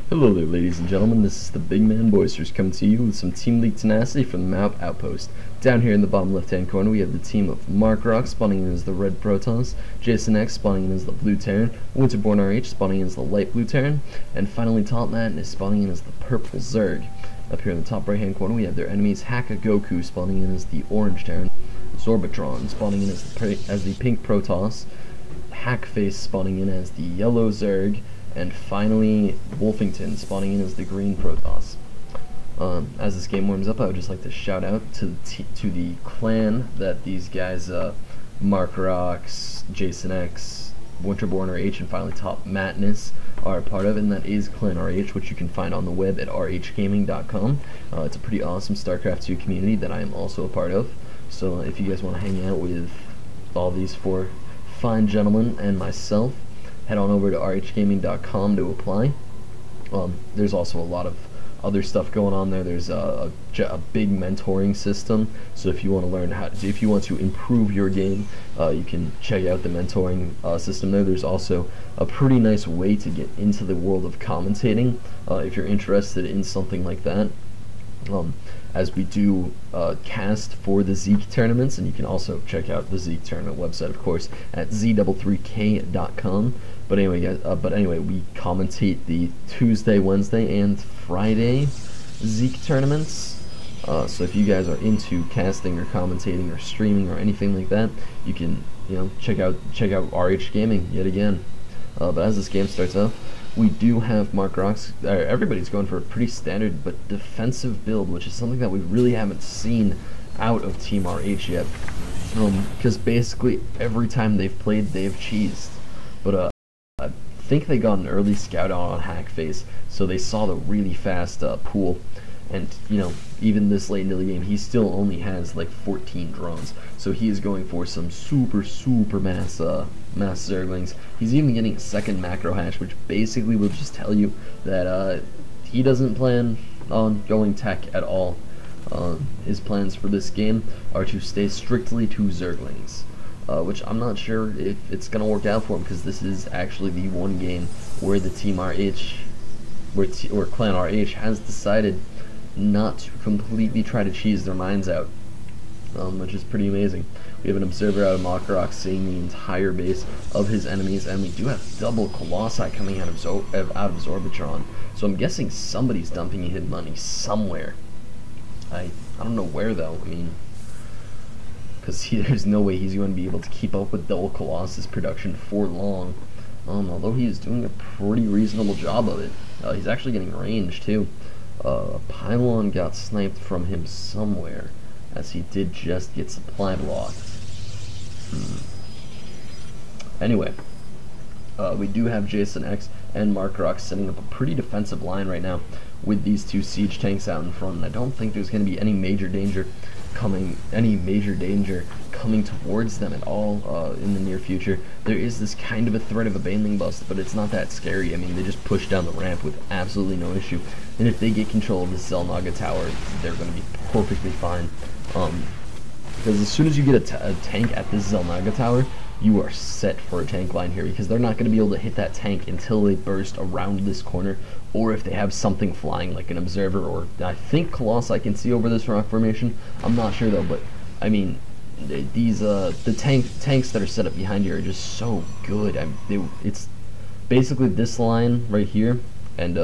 Hello there, ladies and gentlemen. This is the big man Boisterous coming to you with some Team League Tenacity from the map Outpost. Down here in the bottom left-hand corner, we have the team of Mark Rock spawning in as the red Protoss, Jason X spawning in as the blue Terran, Winterborn RH spawning in as the light blue Terran, and finally Top Madness spawning in as the purple Zerg. Up here in the top right-hand corner, we have their enemies Haka Goku spawning in as the orange Terran, Zorbatron spawning in as the pink Protoss, Hackface spawning in as the yellow Zerg, and finally Wolfington spawning in as the green Protoss. As this game warms up, I would just like to shout out to the clan that these guys, Mark Rocks, Jason X, Winterborn RH, and finally Top Madness are a part of, and that is Clan RH, which you can find on the web at rhgaming.com. It's a pretty awesome StarCraft 2 community that I am also a part of, so if you guys want to hang out with all these four fine gentlemen and myself, head on over to rhgaming.com to apply. There's also a lot of other stuff going on there. There's a big mentoring system, so if you want to learn if you want to improve your game, you can check out the mentoring system there. There's also a pretty nice way to get into the world of commentating if you're interested in something like that. As we do cast for the Zeke tournaments, and you can also check out the Zeke tournament website, of course, at z33k.com. But anyway, guys, we commentate the Tuesday, Wednesday, and Friday Zeke tournaments. So if you guys are into casting or commentating or streaming or anything like that, you can check out RH Gaming yet again. But as this game starts up, we do have Mark Rocks. Everybody's going for a pretty standard but defensive build, which is something that we really haven't seen out of Team RH yet. Because basically every time they've played, they've cheesed. But I think they got an early scout out on Hackface, so they saw the really fast pool. And even this late into the game, he still only has like 14 drones, so he is going for some super mass Zerglings. He's even getting a second macro hatch, which basically will just tell you that he doesn't plan on going tech at all. His plans for this game are to stay strictly to Zerglings, which I'm not sure if it's gonna work out for him, because this is actually the one game where the Team RH, where Clan RH has decided not to completely try to cheese their minds out, which is pretty amazing. We have an observer out of Makarok seeing the entire base of his enemies, and we do have double Colossi coming out of Zorbatron. So I'm guessing somebody's dumping hidden money somewhere. I don't know where though. I mean, because there's no way he's going to be able to keep up with double Colossus production for long. Although he is doing a pretty reasonable job of it. He's actually getting range too. A pylon got sniped from him somewhere, as he did just get supply blocked. Anyway, we do have Jason X and Mark Rock setting up a pretty defensive line right now with these two siege tanks out in front, and I don't think there's going to be any major danger coming towards them at all in the near future. There is this kind of a threat of a Baneling bust, but it's not that scary. I mean, they just push down the ramp with absolutely no issue, and if they get control of the Zelnaga tower, they're going to be perfectly fine. Because as soon as you get a tank at this Zelnaga tower, you are set for a tank line here, because they're not going to be able to hit that tank until they burst around this corner, or if they have something flying like an observer, or I think Colossus I can see over this rock formation. I'm not sure though, but I mean, these the tanks that are set up behind you are just so good. It's basically this line right here and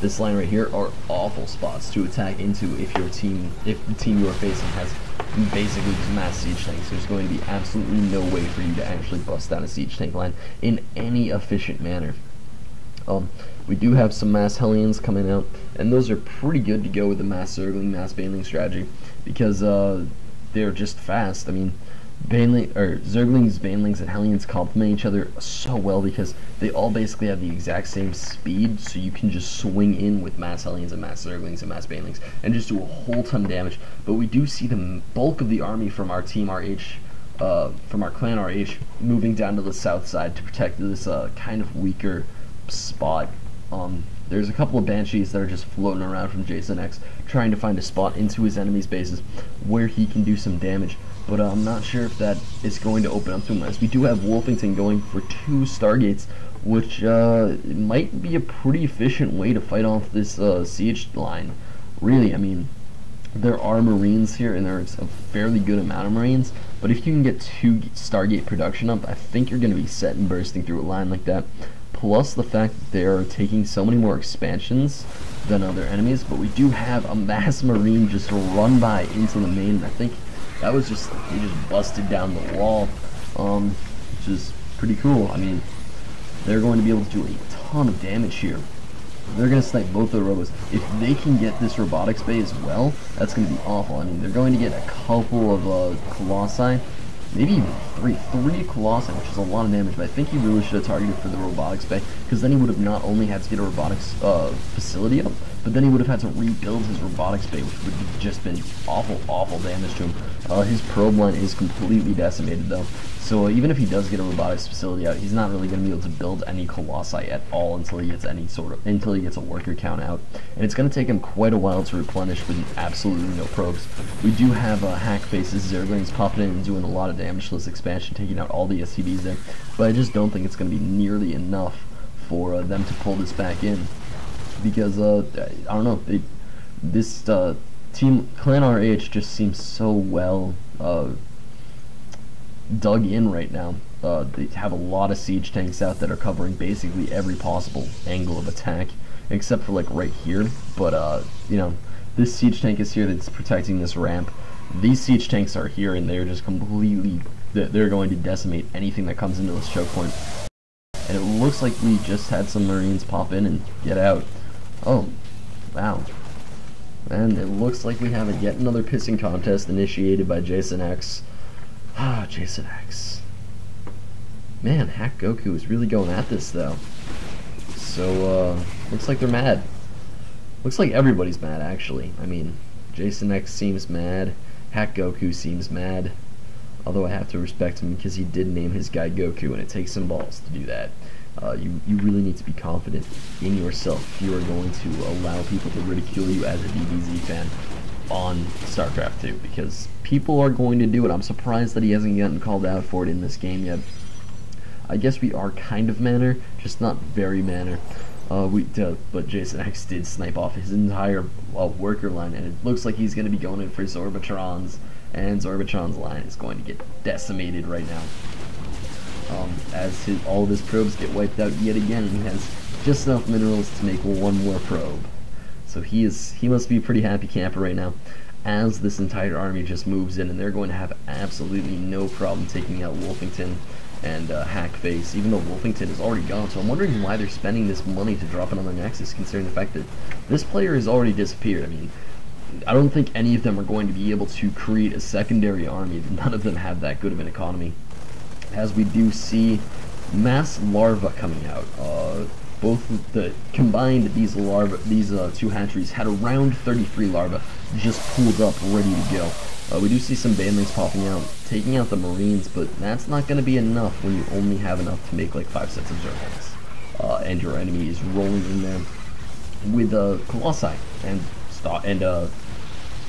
this line right here are awful spots to attack into if the team you are facing has basically just mass siege tanks. There's going to be absolutely no way for you to actually bust down a siege tank line in any efficient manner. We do have some mass Hellions coming out, and those are pretty good to go with the mass Zergling, mass Baneling strategy, because they're just fast. I mean, Zerglings, Banelings, and Hellions complement each other so well, because they all basically have the exact same speed, so you can just swing in with mass Hellions and mass Zerglings and mass Banelings and just do a whole ton of damage. But we do see the bulk of the army from our Team RH, from our Clan RH, moving down to the south side to protect this kind of weaker spot. There's a couple of Banshees that are just floating around from Jason X, trying to find a spot into his enemy's bases where he can do some damage. But I'm not sure if that is going to open up to him, as we do have Wolfington going for 2 Stargates, which might be a pretty efficient way to fight off this siege line. Really, I mean, there are Marines here, and there's a fairly good amount of Marines, but if you can get 2 Stargate production up, I think you're going to be set and bursting through a line like that. Plus the fact that they are taking so many more expansions than other enemies, but we do have a mass Marine just run by into the main. I think that was just, he just busted down the wall, which is pretty cool. I mean, they're going to be able to do a ton of damage here. They're going to snipe both the robos. If they can get this robotics bay as well, that's going to be awful. I mean, they're going to get a couple of Colossi, maybe even three Colossi, which is a lot of damage, but I think he really should have targeted for the robotics bay, because then he would have not only had to get a robotics facility up, but then he would have had to rebuild his robotics bay, which would have just been awful damage to him. His probe line is completely decimated though, so even if he does get a robotics facility out, he's not really going to be able to build any Colossi at all until he gets until he gets a worker count out, and it's going to take him quite a while to replenish with absolutely no probes. We do have hack faces, Zerglings popping in and doing a lot of damage to this expansion, taking out all the SCVs there, but I just don't think it's going to be nearly enough for them to pull this back in, because I don't know, this team Clan RH just seems so well dug in right now. They have a lot of siege tanks out that are covering basically every possible angle of attack, except for like right here. But you know, this siege tank is here that's protecting this ramp. These siege tanks are here, and they're just completely, they're going to decimate anything that comes into this choke point. And it looks like we just had some Marines pop in and get out. Oh, wow. And it looks like we have yet another pissing contest initiated by Jason X. Ah, Jason X. Man, Hack Goku is really going at this though. So, looks like they're mad. Looks like everybody's mad, actually. I mean, Jason X seems mad. Hack Goku seems mad. Although I have to respect him because he did name his guy Goku, and it takes some balls to do that. You really need to be confident in yourself if you are going to allow people to ridicule you as a DBZ fan on StarCraft 2, because people are going to do it. I'm surprised that he hasn't gotten called out for it in this game yet. I guess we are kind of manner, just not very manner. But Jason X did snipe off his entire worker line, and it looks like he's going to be going in for Zorbatrons, and Zorbatron's line is going to get decimated right now. As all of his probes get wiped out yet again, and he has just enough minerals to make one more probe. So he must be a pretty happy camper right now, as this entire army just moves in, and they're going to have absolutely no problem taking out Wolfington and Hackface, even though Wolfington is already gone. So I'm wondering why they're spending this money to drop another Nexus, considering the fact that this player has already disappeared. I mean, I don't think any of them are going to be able to create a secondary army. None of them have that good of an economy, as we do see mass larvae coming out. Both the combined, these two hatcheries had around 33 larvae just pooled up, ready to go. We do see some banelings popping out, taking out the Marines, but that's not going to be enough when you only have enough to make like 5 sets of Zerglings. And your enemy is rolling in there with Colossi and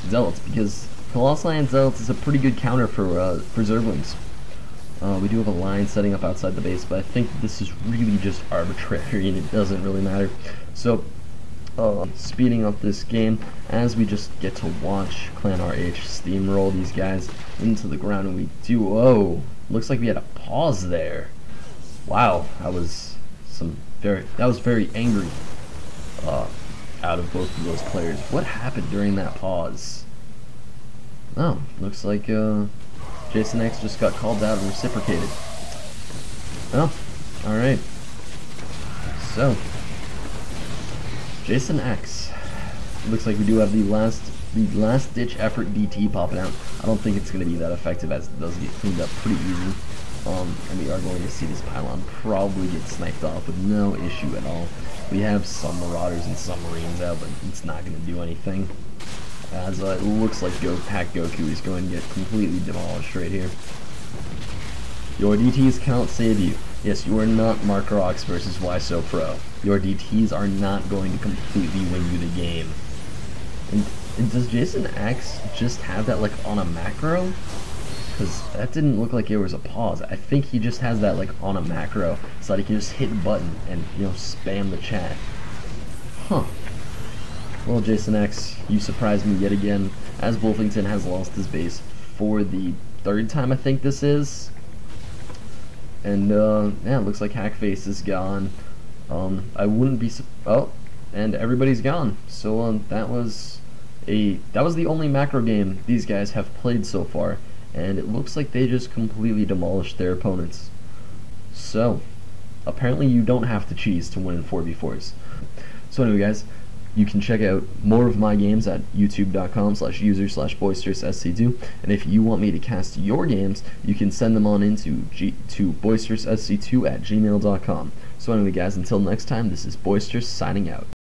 Zealots, because Colossi and Zealots is a pretty good counter for Zerglings. We do have a line setting up outside the base, but I think this is really just arbitrary and it doesn't really matter. So, speeding up this game as we just get to watch Clan RH steamroll these guys into the ground, and we do, looks like we had a pause there. Wow, that was very angry out of both of those players. What happened during that pause? Oh, looks like Jason X just got called out and reciprocated. Oh, alright. So, Jason X. Looks like we do have the last ditch effort DT popping out. I don't think it's going to be that effective, as it does get cleaned up pretty easy. And we are going to see this pylon probably get sniped off with no issue at all. We have some Marauders and some Marines out, but it's not going to do anything, as it looks like Hack Goku is going to get completely demolished right here. Your DTs cannot save you. Yes, you are not Mark Rocks versus Why So Pro. Your DTs are not going to completely win you the game. And does Jason X just have that like on a macro? because that didn't look like it was a pause. I think he just has that like on a macro so that he can just hit the button and, you know, spam the chat. Huh. Well, Jason X, you surprised me yet again, as Wolfington has lost his base for the third time, I think this is. And yeah, it looks like Hackface is gone. I wouldn't be oh, and everybody's gone. So that was the only macro game these guys have played so far, and it looks like they just completely demolished their opponents. So apparently you don't have to cheese to win in 4v4s. So anyway, guys, you can check out more of my games at youtube.com/user/boisteroussc2, and if you want me to cast your games, you can send them on into to boisteroussc2@gmail.com. So anyway, guys, until next time, this is Boisterous signing out.